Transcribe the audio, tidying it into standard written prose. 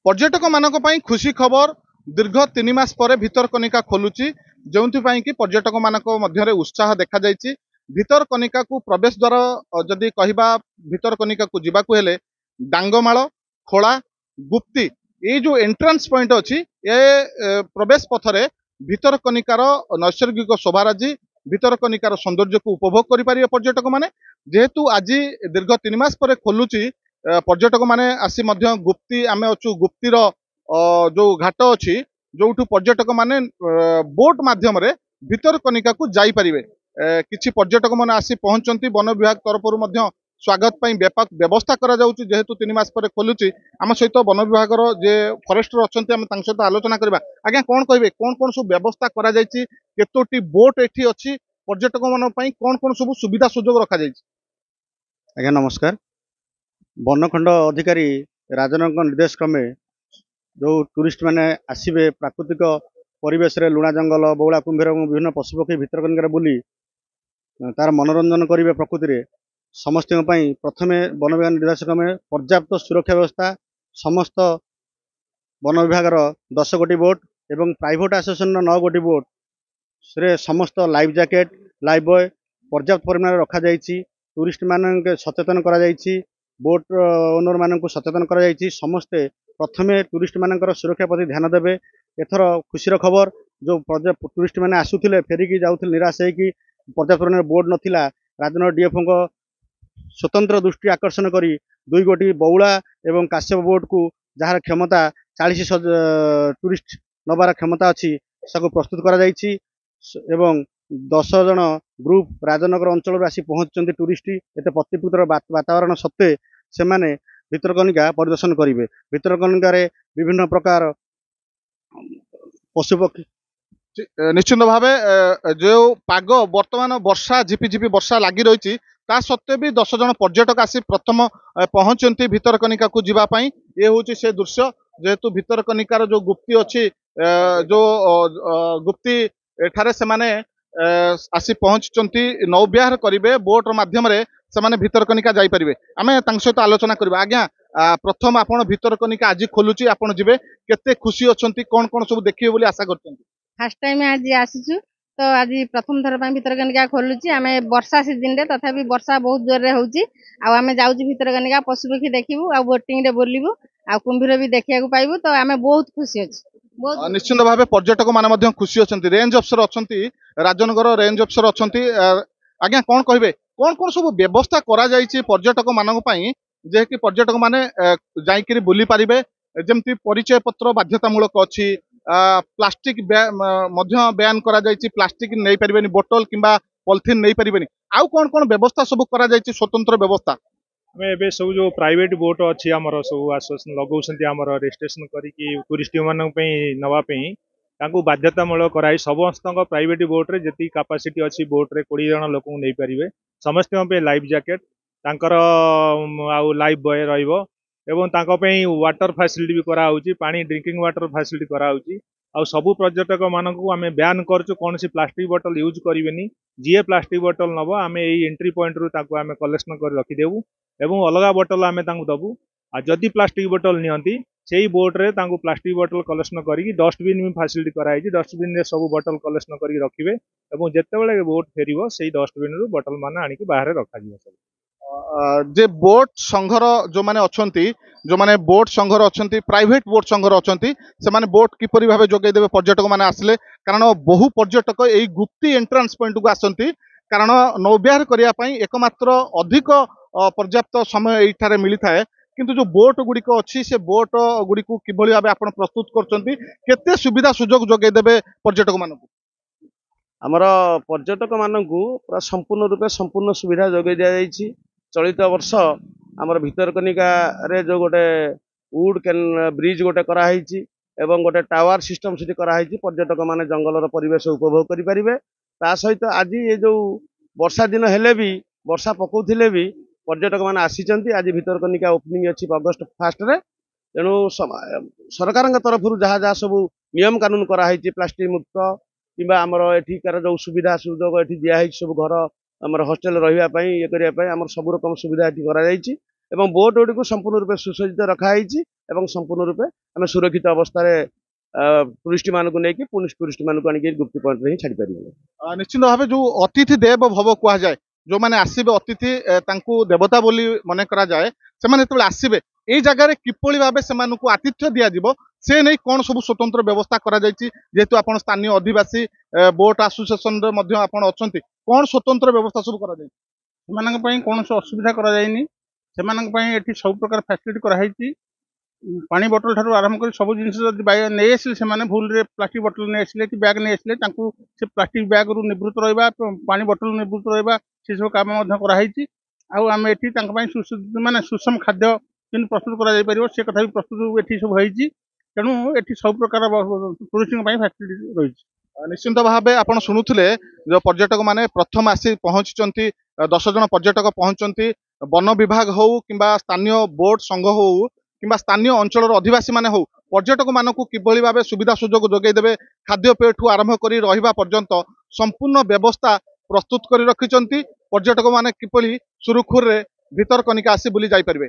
पर्यटक मानक पई खुशी खबर दीर्घ 3 मास पर भितरकनिका खोलुची जोंथिपाई कि पर्यटक मानक मध्यरे उत्साह देखा जायछि। भितरकनिका को प्रवेश द्वार जदि कहिबा भितरकनिका को जिबाकु हेले डांगमाळ खोला गुप्ती ये जो एंट्रांस पॉइंट अच्छी ये प्रवेश पथरे भितरकनिकार नैसर्गिक शोभाराजी भितरकनिकार सौंदर्य को उपभोग करें पर्यटक माने जेहेतु आज दीर्घ 3 मास पर खोलुची पर्यटक माने आसी मध्य गुप्ती आमे अछु गुप्तीर जो घाट अच्छी जो पर्यटक माने बोट माध्यम रे भितरकनिका को जाई परिवे। किछि पर्यटक माने आसी पहुंचंती वन विभाग तरफ स्वागत ପାଇଁ व्यापक व्यवस्था करा जाउची जेहेतु 3 मास पर खोलुची। आम सहित वन विभाग जे फॉरेस्टर अच्छे आम सहित आलोचना करबा। आज्ञा कौन कहे कौन कौन सब व्यवस्था करा जायछि केतोटी बोट एठी अछि पर्यटक मान पई कौन कौन सब सुविधा सुजोग रखा जायछि। आज्ञा नमस्कार। वनखंड अधिकारी राजनक निर्देश क्रमे जो टूरिस्ट माने आसिबे प्राकृतिक परिवेश रे लुणा जंगल बौला कुंभीर और विभिन्न पशुपक्षी भितरकनिका बुली तार मनोरंजन करेंगे प्रकृति रे समस्त प्रथमे वन विभाग निर्देश क्रमे पर्याप्त सुरक्षा व्यवस्था समस्त वन विभाग 10 गोटी बोट एवं प्राइवेट एसोसिएशन 9 गोटी बोट रे समस्त लाइफ जैकेट लाइफ बॉय पर्याप्त परिमाण रखा जाइछि। टूरिस्ट मान सचेतन करा जाइछि। बोट ओनर मान सचेतन करा जाइछि। समस्ते प्रथमे टूरिस्ट मानकर सुरक्षा प्रति ध्यान देवे। एथर खुशी खबर जो टूरिस्ट मैंने आसुले फेरिकी जाऊे निराश होगी पर्याप्त परिमाण बोट नथिला राजनगर डीएफओ को स्वतंत्र दृष्टि आकर्षण करी 2 गोटी बौला एवं काश्यप बोट को जार क्षमता 40 टूरिस्ट नबार क्षमता अच्छी सबको प्रस्तुत करा जाइछि एवं 10 जन ग्रुप राजनगर अंचल आसी पहुंचते टूरिस्ट एत प्रतिपूतर वातावरण सत्वे से माने भितरकनिका परिदर्शन करेंगे। भितरकनिकार विभिन्न प्रकार पशुपक्षी निश्चित भाव जो पाग वर्तमान वर्षा झिपिझिपि वर्षा लगी रही ता सत्वे भी 10 जन पर्यटक आसी प्रथम पहुंचती भितरकनिका को जीवाई। ये हूँ से दृश्य जेहेतु भितरकनिकार जो गुप्ती अच्छी जो गुप्ती एठारे से माने आसी पहुंचती नौविहार करेंगे बोट माध्यम से माने भितरकनिका जाई परिबे। आमे तांक सहित आलोचना करबा। आज्ञा प्रथम आपण भितरकनिका आज खोलुची आपण जिबे केते खुशी अछंती कोन कोन सब देखिबे बोली आशा करछंती। फास्ट टाइम आज आसीचु तो आज प्रथम थर भितरकनिका खोलुची आमे वर्षा सीजन रे तथापि वर्षा बहुत जोर रे होउची आ आमे जाउची भितरकनिका पशुपक्षी देखिबू आ बोटिंग रे बोलिबू आ कुंभीर भी देखिया को पाइबू तो आमे बहुत खुशी अछि। निश्चित भाव पर्यटक माने मध्य खुशी अछंती। रेंज अफसर अछंती राजनगर रेंज अफसर अछंती। आज्ञा कोन कहबे कोन कोन सब व्यवस्था करा जायछि पर्यटक मानक पई जे कि पर्यटक माने जाईकरी बुली पारिबे जेमती परिचय पत्र बाध्यतामूलक अछि प्लास्टिक मध्य बैन करा जायछि प्लास्टिक नै परिबेनी बोतल किंबा पॉलिथिन नै परिबेनी आउ कोन कोन व्यवस्था सब करा जायछि स्वतंत्र व्यवस्था। आमे एबे सब जो प्राइवेट बोट अछि हमर सब आसोसिएशन लगौसंती हमर रजिस्ट्रेशन करिकि टूरिस्ट मानक पई नवा पई तांको बाध्यतामूलक कराई समस्त प्राइवेट बोट रे जति कैपेसिटी अछि बोट रे 20 जन लोक नै परिबे समस्त पे लाइफ जैकेट तांकर आउ लाइफ बॉय रहइबो एवं तांको पई वाटर फैसिलिटी भी करा होउची पानी ड्रिंकिंग वाटर फैसिलिटी करा होउची आ सबु पर्यटक मानकू आमे बैन करछु कोनसी प्लास्टिक बोतल यूज करिवेनी जीए प्लास्टिक बोतल नबो आमे एई एंट्री पॉइंट रु ताको आमे कलेक्शन कर रखि देबू एवं अलगा बोतल आमे तांको दबू आ जदि प्लास्टिक बोतल नियंती सेही बोट रे तांको प्लास्टिक बोतल कलेक्शन करी डस्टबिन भी फैसिलिटी कराई छी डस्टबिन रे सब बोतल कलेक्शन करी रखिबे एवं जेतेबेले बोट फेरिबो सेही डस्टबिन रु बोतल माने आनी कि बाहर रखा जिवो सब। जे बोट संघर जो माने अछंती जो माने बोट संघर अछंती प्राइवेट बोट संघर अछंती से माने बोट किपरि भाबे जोगै देबे पर्यटक माने आसले कारण बहु पर्यटक एई गुप्ती एंट्रांस पॉइंट को आसंती कारण नौविहार करिया पई एकमात्र अधिक पर्याप्त समय एठारे मिली थाए किंतु जो बोट गुडी को अछि से बोट गुडी को किभଳି भाबे आपण प्रस्तुत करचंती केते सुविधा सुजोग जोगै देबे पर्यटक मानकु। आमर पर्यटक मानकु पूरा संपूर्ण रूपे संपूर्ण सुविधा जोगै दिया जाइछि। चलित वर्ष आमर भितरकनिका रे जो गोटे वुड कैन ब्रिज गोटे कराई एवं गोटे टावर सिस्टम से कराई पर्यटक माने जंगलर परिवेश उपभोग करि परिबे। ता सहित आज ये जो वर्षा दिन हेले भी वर्षा पकाउथिले भी पर्यटक माने आसीचंती। आज भितरकनिका ओपनिंग अछि अगस्त 1 रे तेणु सरकार तरफ जहाँ जहाँ सब नियम कानून कराई प्लास्टिक मुक्त किंबा आमर एठिकार जो सुविधा सुजोग एठी दिया सब घर आमर हॉस्टल रहिबा पई ये करिया पई आमर सब रकम सुविधा एठी करा जाइछि ଏବଂ ବୋଟ୍ ଗୁଡ଼ିକୁ ସମ୍ପୂର୍ଣ୍ଣ ରୂପେ ସୁସଜ୍ଜିତ ରଖାଯାଇଛି ଏବଂ ସମ୍ପୂର୍ଣ୍ଣ ରୂପେ ଆମେ ସୁରକ୍ଷିତ ଅବସ୍ଥାରେ ଟୁରିଷ୍ଟ ମାନଙ୍କୁ ନେଇକି ପୁଣି ଟୁରିଷ୍ଟ ମାନଙ୍କୁ ଆଣିକି ଗୁପ୍ତି ପଏଣ୍ଟରେ ହିଁ ଛାଡ଼ିପାରିବୁ। ନିଶ୍ଚିତ ଭାବେ ଯୋଉ ଅତିଥି ଦେବ ଭବ କୁହାଯାଏ, ଯୋଉମାନେ ଆସିବେ ଅତିଥି ତାଙ୍କୁ ଦେବତା ବୋଲି ମନେ କରାଯାଏ, ସେମାନେ ଯେତେବେଳେ ଆସିବେ ଏଇ ଜାଗାରେ କିପରି ଭାବେ ସେମାନଙ୍କୁ ଆତିଥ୍ୟ ଦିଆଯିବ ସେ ନେଇ କଣ ସବୁ ସ୍ୱତନ୍ତ୍ର ବ୍ୟବସ୍ଥା କରାଯାଇଛି? ଯେହେତୁ ଆପଣ ସ୍ଥାନୀୟ ଅଧିବାସୀ ବୋଟ୍ ଆସୋସିଏସନରେ ମଧ୍ୟ ଆପଣ ଅଛନ୍ତି, କଣ ସ୍ୱତନ୍ତ୍ର ବ୍ୟବସ୍ଥା ସବୁ କରାଯାଇଛି? ସେମାନଙ୍କ ପାଇଁ କୌଣସି ଅସୁବିଧା କରାଯାଇନି। ସେମାନଙ୍କ ପାଇଁ ଏଠି ସବୁ ପ୍ରକାର ଫ୍ୟାସିଲିଟି କରାହେଇଛି। ପାଣି ବୋଟଲ ଠାରୁ ଆରମ୍ଭ କରି ସବୁ ଜିନିଷ ଯଦି ନେଇ ଆସିଲେ, ସେମାନେ ଭୁଲରେ ପ୍ଲାଷ୍ଟିକ ବୋଟଲ ନେଇ ଆସିଲେ କି ବ୍ୟାଗ୍ ନେଇ ଆସିଲେ, ତାଙ୍କୁ ସେ ପ୍ଲାଷ୍ଟିକ ବ୍ୟାଗରୁ ନିବୃତ୍ତ ରହିବା, ପାଣି ବୋଟଲ ନିବୃତ୍ତ ରହିବା, ସେସବୁ କାମ ମଧ୍ୟ କରାହେଇଛି। ଆଉ ଆମେ ଏଠି ତାଙ୍କ ପାଇଁ ସୁଷମ ଖାଦ୍ୟ ଯେମିତି ପ୍ରସ୍ତୁତ କରାଯାଇପାରିବ ସେ କଥା ବି ପ୍ରସ୍ତୁତ ଏଠି ସବୁ ହେଇଛି। ତେଣୁ ଏଠି ସବୁ ପ୍ରକାର ଟୁରିଷ୍ଟଙ୍କ ପାଇଁ ଫ୍ୟାସିଲିଟି ରହିଛି। ନିଶ୍ଚିନ୍ତ ଭାବେ ଆପଣ ଶୁଣୁଥିଲେ ଯୋଉ ପର୍ଯ୍ୟଟକ ମାନେ ପ୍ରଥମ ଆସି ପହଞ୍ଚିଛନ୍ତି, 10 ଜଣ ପର୍ଯ୍ୟଟକ ପହଞ୍ଚନ୍ତି। ବନ ବିଭାଗ ହଉ କିମ୍ବା ସ୍ଥାନୀୟ ବୋଟ୍ ସଂଘ ହଉ କିମ୍ବା ସ୍ଥାନୀୟ ଅଞ୍ଚଳର ଅଧିବାସୀ ମାନେ ହଉ, ପର୍ଯ୍ୟଟକ ମାନଙ୍କୁ କିଭଳି ଭାବେ ସୁବିଧା ସୁଯୋଗ ଯୋଗାଇ ଦେବେ, ଖାଦ୍ୟପେୟଠୁ ଆରମ୍ଭ କରି ରହିବା ପର୍ଯ୍ୟନ୍ତ ସମ୍ପୂର୍ଣ୍ଣ ବ୍ୟବସ୍ଥା ପ୍ରସ୍ତୁତ କରି ରଖିଛନ୍ତି। ପର୍ଯ୍ୟଟକ ମାନେ କିପରି ସୁରୁଖୁରୁରେ ଭିତରକନିକା ଆସି ବୁଲି ଯାଇପାରିବେ।